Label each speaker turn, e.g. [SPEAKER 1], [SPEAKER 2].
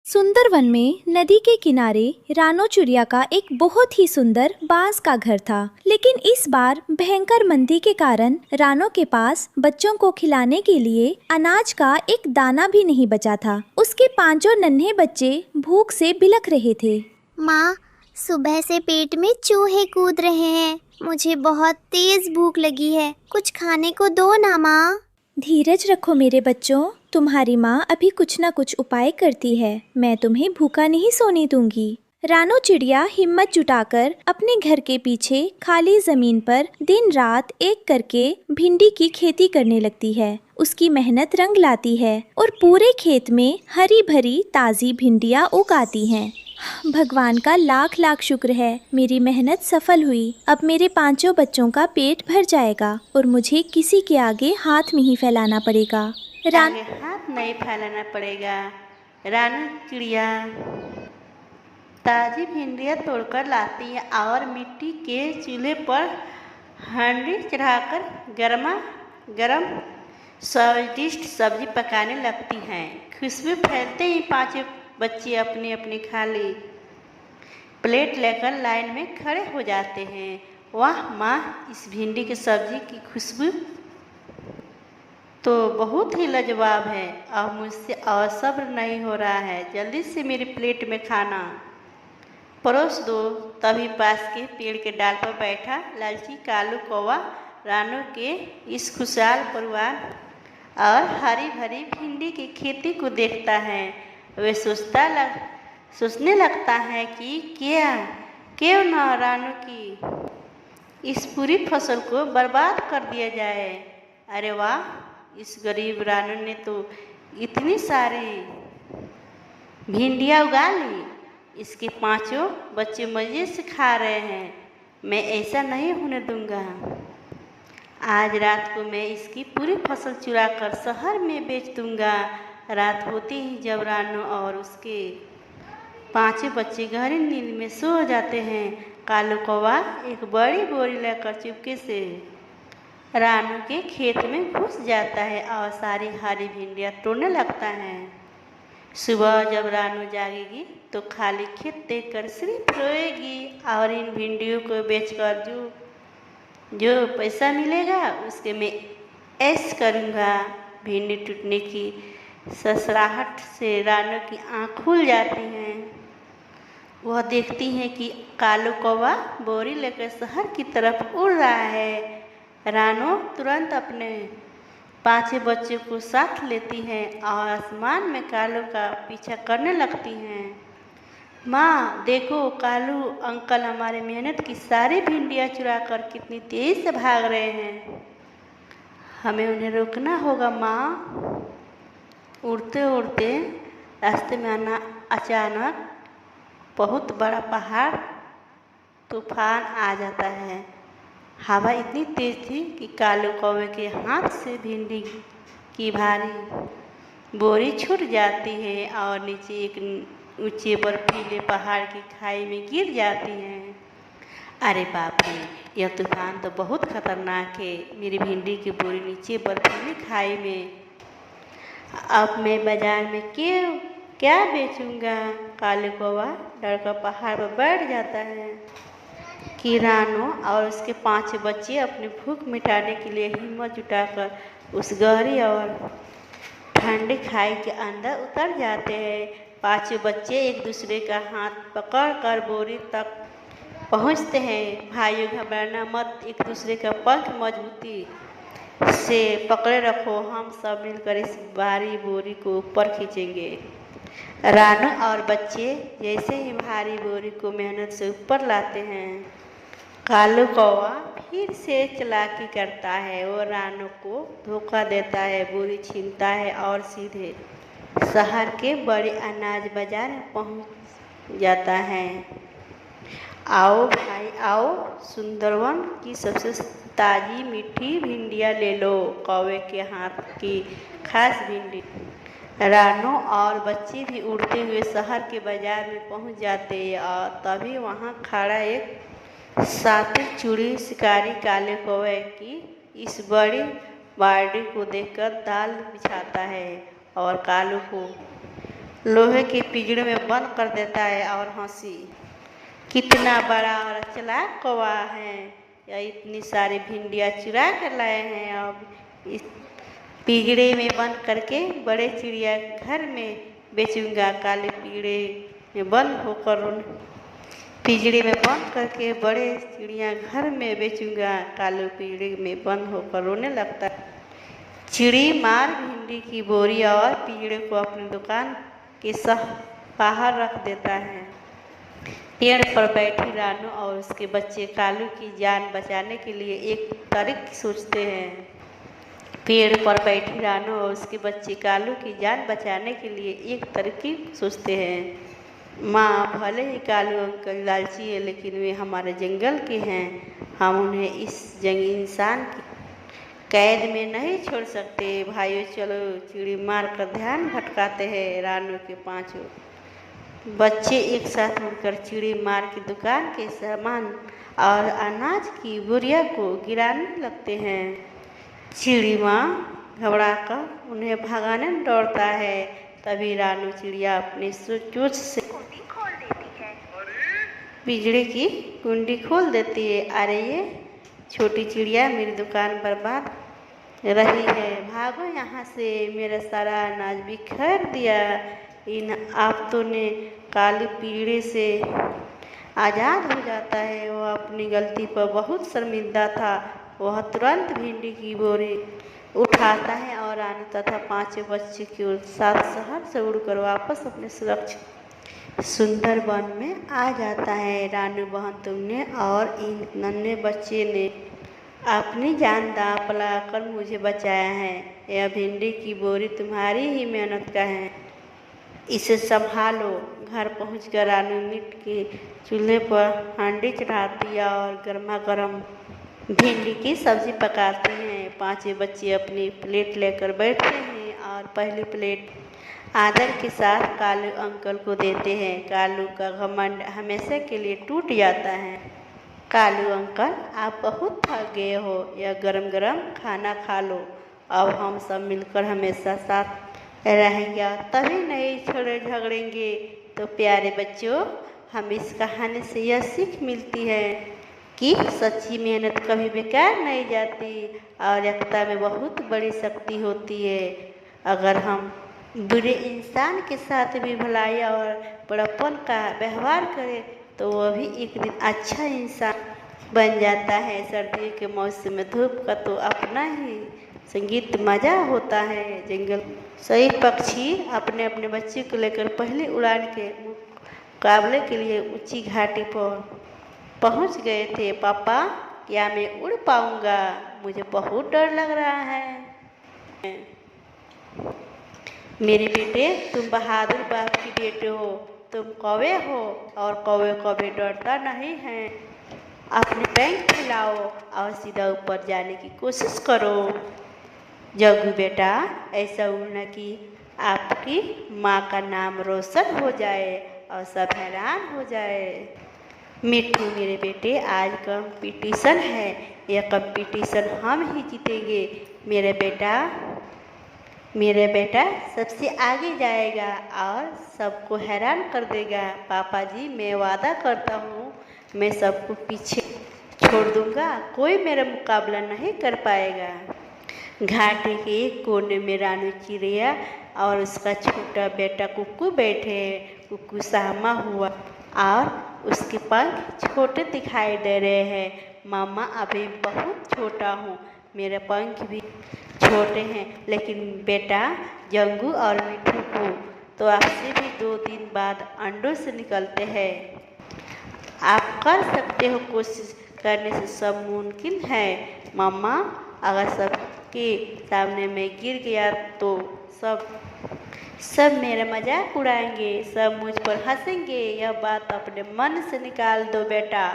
[SPEAKER 1] सुंदरवन में नदी के किनारे रानो चिड़िया का एक बहुत ही सुंदर बांस का घर था। लेकिन इस बार भयंकर मंदी के कारण रानो के पास बच्चों को खिलाने के लिए अनाज का एक दाना भी नहीं बचा था। उसके पांचों नन्हे बच्चे भूख से बिलख रहे थे।
[SPEAKER 2] माँ, सुबह से पेट में चूहे कूद रहे हैं। मुझे बहुत तेज भूख लगी है, कुछ खाने को दो ना माँ।
[SPEAKER 1] धीरज रखो मेरे बच्चों, तुम्हारी माँ अभी कुछ न कुछ उपाय करती है। मैं तुम्हें भूखा नहीं सोने दूंगी। रानो चिड़िया हिम्मत जुटाकर अपने घर के पीछे खाली जमीन पर दिन रात एक करके भिंडी की खेती करने लगती है। उसकी मेहनत रंग लाती है और पूरे खेत में हरी भरी ताज़ी भिंडियाँ उगाती हैं। भगवान का लाख लाख शुक्र है, मेरी मेहनत सफल हुई। अब मेरे पांचों बच्चों का पेट भर जाएगा और मुझे किसी के आगे हाथ नहीं फैलाना पड़ेगा।
[SPEAKER 3] आगे हाथ नहीं फैलाना पड़ेगा। रानो चिड़िया ताज़ी भिंडियाँ तोड़कर लाती है और मिट्टी के चूल्हे पर हांडी चढ़ाकर गर्मा गर्म स्वादिष्ट सब्जी पकाने लगती हैं। खुशबू फैलते ही पांचों बच्चे अपनी अपनी खाली प्लेट लेकर लाइन में खड़े हो जाते हैं। वाह माँ, इस भिंडी की सब्जी की खुशबू तो बहुत ही लाजवाब है। अब मुझसे और सब्र नहीं हो रहा है, जल्दी से मेरी प्लेट में खाना परोस दो। तभी पास के पेड़ के डाल पर बैठा लालची कालू कौवा रानो के इस खुशहाल परिवार और हरी भरी भिंडी की खेती को देखता है। वे सोचने लगता है कि क्यों न रानो की इस पूरी फसल को बर्बाद कर दिया जाए। अरे वाह, इस गरीब रानो ने तो इतनी सारी भिंडियाँ उगा ली। इसके पांचों बच्चे मज़े से खा रहे हैं। मैं ऐसा नहीं होने दूंगा। आज रात को मैं इसकी पूरी फसल चुरा कर शहर में बेच दूंगा। रात होती ही जब रानो और उसके पांचों बच्चे गहरी नींद में सो जाते हैं, कालू कौवा एक बड़ी बोरी लेकर चुपके से रानो के खेत में घुस जाता है और सारी हरी भिंडियाँ तोड़ने लगता है। सुबह जब रानो जागेगी तो खाली खेत देखकर सिर्फ रोएगी और इन भिंडियों को बेचकर जो पैसा मिलेगा उसके मैं ऐश करूँगा। भिंडी टूटने की ससराहट से रानो की आँख खुल जाती हैं। वह देखती है कि कालू कौवा बोरी लेकर शहर की तरफ उड़ रहा है। रानो तुरंत अपने पांचों बच्चों को साथ लेती है और आसमान में कालू का पीछा करने लगती हैं। माँ देखो, कालू अंकल हमारे मेहनत की सारी भिंडियाँ चुरा कर कितनी तेज़ से भाग रहे हैं। हमें उन्हें रोकना होगा माँ। उड़ते उड़ते रास्ते में अचानक बहुत बड़ा पहाड़ तूफान आ जाता है। हवा इतनी तेज थी कि कालू कौवे के हाथ से भिंडी की भारी बोरी छूट जाती है और नीचे एक ऊंचे बर्फीले पहाड़ की खाई में गिर जाती हैं। अरे बाप रे, यह तूफान तो बहुत खतरनाक है। मेरी भिंडी की बोरी नीचे बर्फीली खाई में। अब मैं बाजार में क्या बेचूंगा? कालू कौवा डरकर पहाड़ पर बैठ जाता है कि रानो और उसके पांच बच्चे अपनी भूख मिटाने के लिए हिम्मत जुटाकर उस गहरी और ठंडी खाई के अंदर उतर जाते हैं। पांचों बच्चे एक दूसरे का हाथ पकड़कर बोरी तक पहुंचते हैं। भाइयों, घबराना मत, एक दूसरे का पंख मजबूती से पकड़े रखो। हम सब मिलकर इस भारी बोरी को ऊपर खींचेंगे। रानो और बच्चे जैसे ही भारी बोरी को मेहनत से ऊपर लाते हैं, कालू कौवा फिर से चालाकी करता है। वो रानो को धोखा देता है, बोरी छीनता है और सीधे शहर के बड़े अनाज बाजार में पहुंच जाता है। आओ भाई आओ, सुंदरवन की सबसे ताज़ी मीठी भिंडियाँ ले लो। कौवे के हाथ की खास भिंडी। रानो और बच्चे भी उड़ते हुए शहर के बाजार में पहुंच जाते हैं और तभी वहां खड़ा एक सातिर चूड़ी शिकारी काले कौवे की इस बड़ी बाड़ी को देखकर दाल बिछाता है और कालू को लोहे के पिंजरे में बंद कर देता है और हंसी। कितना बड़ा और चालाक कौवा है, या इतनी सारी भिंडियाँ चुरा कर लाए हैं। अब इस पिंजरे में बंद करके बड़े चिड़िया घर में बेचूंगा। काले पिंजरे में बंद होकर पिंजरे में बंद करके बड़े चिड़िया घर में बेचूंगा। काले पिंजरे में बंद होकर रोने लगता है। चिड़ी मार भिंडी की बोरी और पिंजरे को अपनी दुकान के बाहर रख देता है। पेड़ पर बैठी रानू और उसके बच्चे कालू की जान बचाने के लिए एक तरीक सोचते हैं। पेड़ पर बैठी रानू और उसके बच्चे कालू की जान बचाने के लिए एक तरकीब सोचते हैं। माँ, भले ही कालू अंकल लालची है, लेकिन वे हमारे जंगल के हैं। हम उन्हें इस जंगली इंसान की कैद में नहीं छोड़ सकते। भाइयों, चलो चिड़ी मार कर ध्यान भटकाते हैं। रानू के 5 बच्चे एक साथ मिलकर चिड़ी मार की दुकान के सामान और अनाज की बोरिया को गिराने लगते हैं। चिड़ी माँ घबराकर उन्हें भगाने दौड़ता है। तभी रानू चिड़िया अपनी चोंच से पिंजरे की कुंडी खोल देती है। अरे ये छोटी चिड़िया, मेरी दुकान बर्बाद रही है, भागो यहाँ से, मेरा सारा अनाज बिखेर दिया। इन आफतों ने काले पिंजरे से आज़ाद हो जाता है। वह अपनी गलती पर बहुत शर्मिंदा था। वह तुरंत भिंडी की बोरी उठाता है और रानू तथा 5 बच्चे के साथ शहर से उड़कर वापस अपने सुरक्षित सुंदर वन में आ जाता है। रानू बहन, तुमने और इन नन्हे बच्चे ने अपनी जान दांव लगाकर मुझे बचाया है। यह भिंडी की बोरी तुम्हारी ही मेहनत का है, इसे संभालो। घर पहुंचकर रानू मीट के चूल्हे पर हांडी चढ़ाती है और गर्मा गर्म भिंडी की सब्जी पकाती हैं। 5 बच्चे अपनी प्लेट लेकर बैठते हैं और पहली प्लेट आदर के साथ कालू अंकल को देते हैं। कालू का घमंड हमेशा के लिए टूट जाता है। कालू अंकल, आप बहुत थक गए हो, यह गरम गरम खाना खा लो। अब हम सब मिलकर हमेशा साथ रहेंगे, तभी नहीं छोड़े झगड़ेंगे। तो प्यारे बच्चों, हम इस कहानी से यह सीख मिलती है कि सच्ची मेहनत कभी बेकार नहीं जाती और एकता में बहुत बड़ी शक्ति होती है। अगर हम बुरे इंसान के साथ भी भलाई और बड़प्पन का व्यवहार करें तो वह भी एक दिन अच्छा इंसान बन जाता है। सर्दियों के मौसम में धूप का तो अपना ही संगीत मज़ा होता है। जंगल सही पक्षी अपने अपने बच्चे को लेकर पहली उड़ान के मुकाबले के लिए ऊंची घाटी पर पहुंच गए थे। पापा, क्या मैं उड़ पाऊंगा? मुझे बहुत डर लग रहा है। मेरे बेटे, तुम बहादुर बाप की बेटे हो। तुम कौवे हो और कौवे कभी डरता नहीं है। अपने पैंक फैलाओ और सीधा ऊपर जाने की कोशिश करो। जग्गू बेटा, ऐसा उड़ना कि आपकी माँ का नाम रोशन हो जाए और सब हैरान हो जाए। मिट्टू मेरे बेटे, आज कंपटीशन है, यह कंपटीशन हम ही जीतेंगे। मेरा बेटा सबसे आगे जाएगा और सबको हैरान कर देगा। पापा जी, मैं वादा करता हूँ मैं सबको पीछे छोड़ दूँगा, कोई मेरा मुकाबला नहीं कर पाएगा। घाटी के एक कोने में रानू चिड़िया और उसका छोटा बेटा कुक्कू बैठे हैं। कुक्कू सहमा हुआ और उसके पंख छोटे दिखाई दे रहे हैं। मामा, अभी बहुत छोटा हूँ, मेरे पंख भी छोटे हैं, लेकिन बेटा जंगू और मिट्टू को तो आपसे भी 2 दिन बाद अंडों से निकलते हैं। आप कर सकते हो, कोशिश करने से सब मुमकिन है। मामा, अगर सबके सामने मैं गिर गया तो सब मेरा मजाक उड़ाएंगे, सब मुझ पर हंसेंगे। यह बात अपने मन से निकाल दो बेटा।